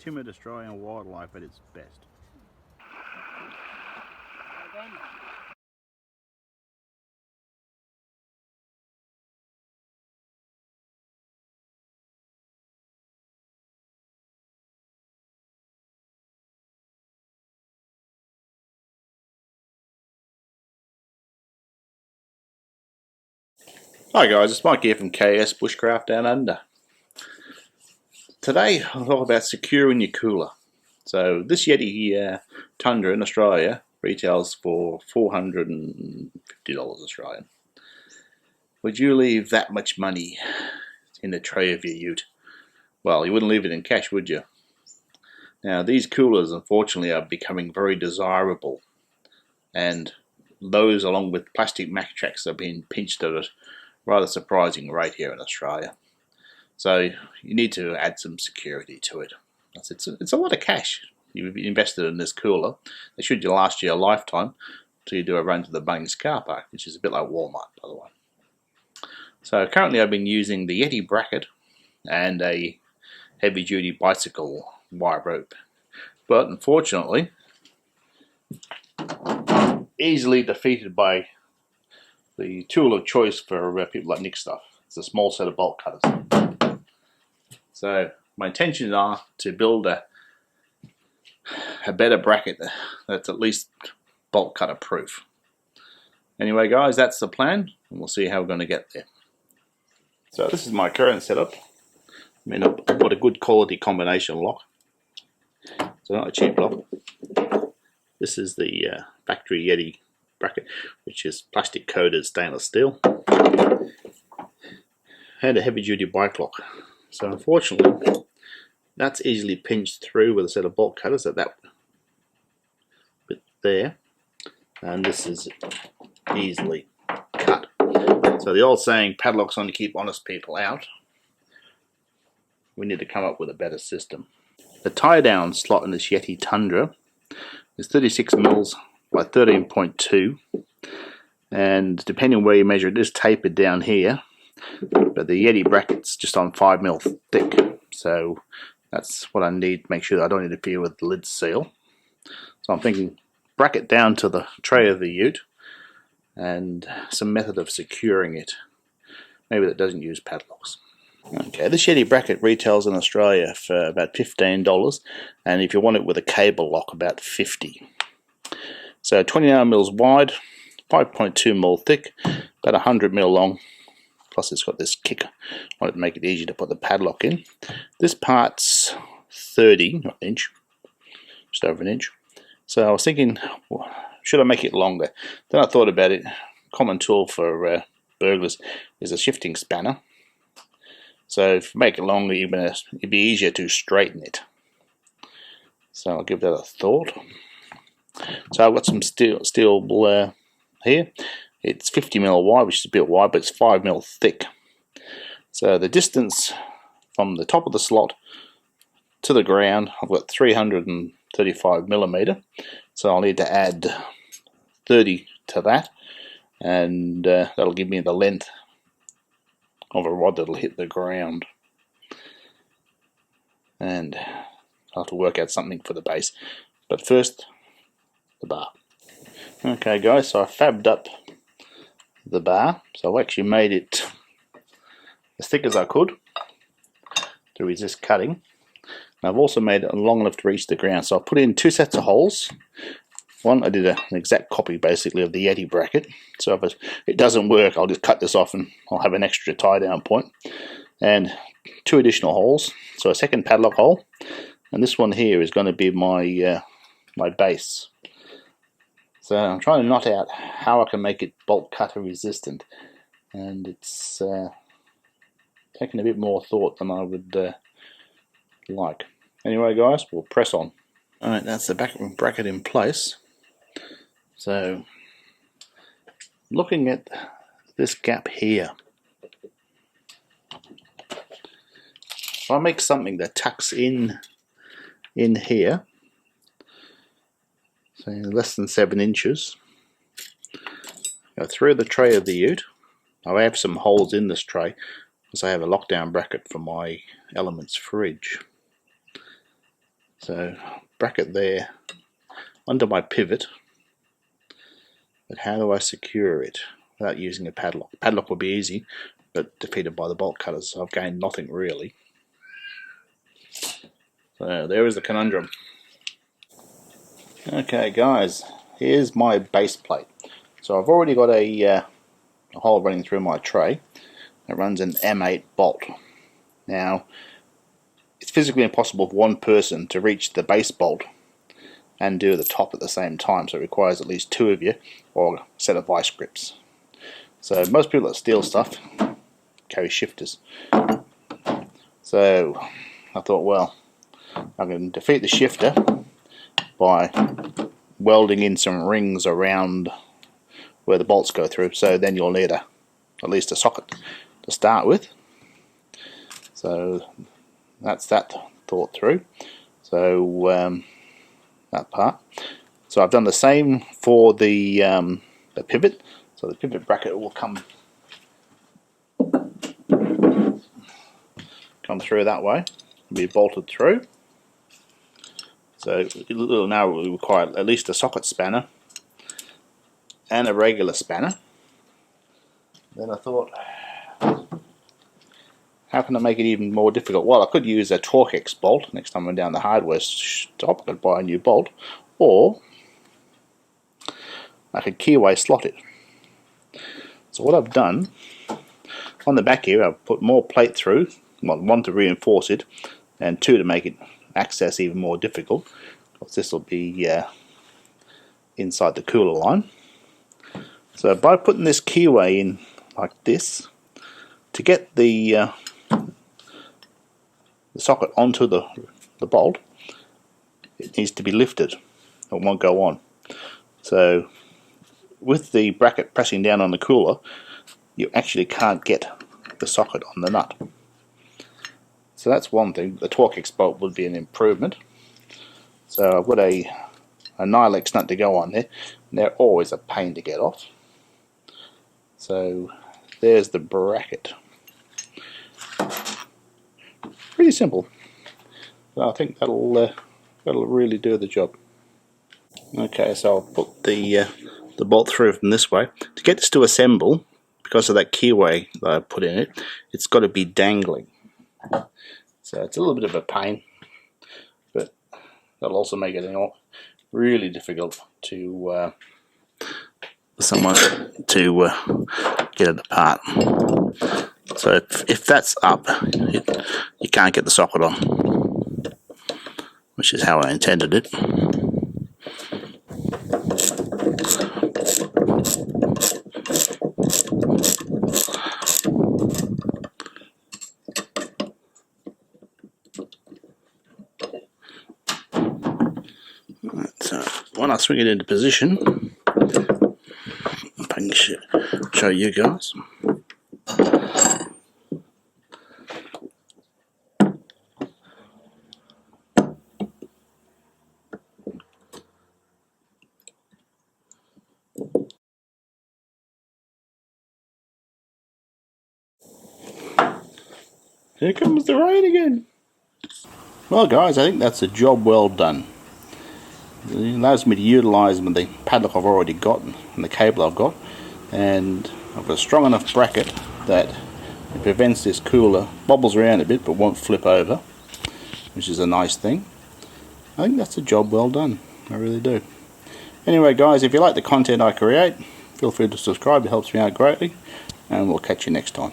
timid Australian wildlife at its best. Hi guys, it's Mike here from KS Bushcraft Down Under. Today I'll talk about securing your cooler. So this Yeti Tundra in Australia retails for $450 Australian. Would you leave that much money in the tray of your ute? Well, you wouldn't leave it in cash, would you? Now these coolers unfortunately are becoming very desirable, and those along with plastic Mac tracks are being pinched at a rather surprising rate here in Australia. So you need to add some security to it. It's a lot of cash you've invested in this cooler. It should last you a lifetime until you do a run to the Bunnings car park, which is a bit like Walmart, by the way. So currently I've been using the Yeti bracket and a heavy duty bicycle wire rope, but unfortunately easily defeated by the tool of choice for people like Nick stuff. It's a small set of bolt cutters. So my intentions are to build a better bracket that's at least bolt cutter proof. Anyway guys, that's the plan, and we'll see how we're going to get there. So this is my current setup. I put a good quality combination lock, so not a cheap lock. This is the factory Yeti bracket, which is plastic coated stainless steel, and a heavy duty bike lock. So unfortunately that's easily pinched through with a set of bolt cutters at that bit there, and this is easily cut. So the old saying, padlocks only keep honest people out. We need to come up with a better system. The tie down slot in this Yeti Tundra is 36 mils by 13.2, and depending on where you measure it, is tapered down here, but the Yeti bracket's just on 5 mil thick, so that's what I need to make sure that I don't interfere with the lid seal. So I'm thinking bracket down to the tray of the ute and some method of securing it, maybe that doesn't use padlocks. Okay, this Yeti bracket retails in Australia for about $15, and if you want it with a cable lock, about $50. So 29 mils wide, 5.2 mil thick, about 100 mil long. Plus it's got this kicker. I wanted to make it easy to put the padlock in. This part's 30, not an inch, just over an inch. So I was thinking, well, should I make it longer? Then I thought about it. Common tool for burglars is a shifting spanner. So if you make it longer, it'd be easier to straighten it. So I'll give that a thought. So I've got some steel here. It's 50 mil wide, which is a bit wide, but it's 5 mil thick. So the distance from the top of the slot to the ground, I've got 335 millimeter. So I'll need to add 30 to that, and that'll give me the length of a rod that'll hit the ground. And I'll have to work out something for the base. But first, the bar. Okay guys, so I fabbed up the bar. So I actually made it as thick as I could to resist cutting. And I've also made it long enough to reach the ground. So I put in 2 sets of holes. One, I did an exact copy basically of the Yeti bracket. So if it doesn't work, I'll just cut this off and I'll have an extra tie down point. And 2 additional holes. So a second padlock hole. And this one here is going to be my my base. So I'm trying to knot out how I can make it bolt cutter resistant, and it's taking a bit more thought than I would like. Anyway guys, we'll press on. Alright, that's the back bracket in place. So looking at this gap here, if I make something that tucks in here, so less than 7 inches, go through the tray of the ute. I have some holes in this tray because I have a lockdown bracket for my Elements fridge. So bracket there under my pivot, but how do I secure it without using a padlock? Padlock would be easy, but defeated by the bolt cutters, so I've gained nothing really. So there is the conundrum. Okay guys, here's my base plate. So I've already got a hole running through my tray that runs an M8 bolt. Now, it's physically impossible for one person to reach the base bolt and do the top at the same time, so it requires at least two of you or a set of vice grips. So most people that steal stuff carry shifters. So I thought, well, I can defeat the shifter by welding in some rings around where the bolts go through, so then you'll need at least a socket to start with. So that's that thought through. So that part. So I've done the same for the pivot. So the pivot bracket will come through that way, be bolted through. So it will now require at least a socket spanner and a regular spanner. Then I thought, how can I make it even more difficult? Well, I could use a Torx bolt. Next time I'm down the hardware shop, I could buy a new bolt, or I could keyway slot it. So what I've done, on the back here, I've put more plate through, well, one to reinforce it, and two to make it access even more difficult, because this will be inside the cooler line. So by putting this keyway in like this, to get the socket onto the bolt, it needs to be lifted. It won't go on. So with the bracket pressing down on the cooler, you actually can't get the socket on the nut. So that's one thing. The Torx bolt would be an improvement. So I've got a Nylex nut to go on there, and they're always a pain to get off. So there's the bracket. Pretty simple. I think that'll really do the job. Okay, so I'll put the bolt through from this way. To get this to assemble, because of that keyway that I put in it, it's got to be dangling. So it's a little bit of a pain, but that'll also make it really difficult to someone to get it apart. So if that's up, you can't get the socket on, which is how I intended it. So when I swing it into position, if I can show you guys. Here comes the rain again. Well guys, I think that's a job well done. It allows me to utilise the padlock I've already got and the cable I've got, and I've got a strong enough bracket that it prevents this cooler, bobbles around a bit but won't flip over, which is a nice thing. I think that's a job well done, I really do. Anyway guys, if you like the content I create, feel free to subscribe, it helps me out greatly, and we'll catch you next time.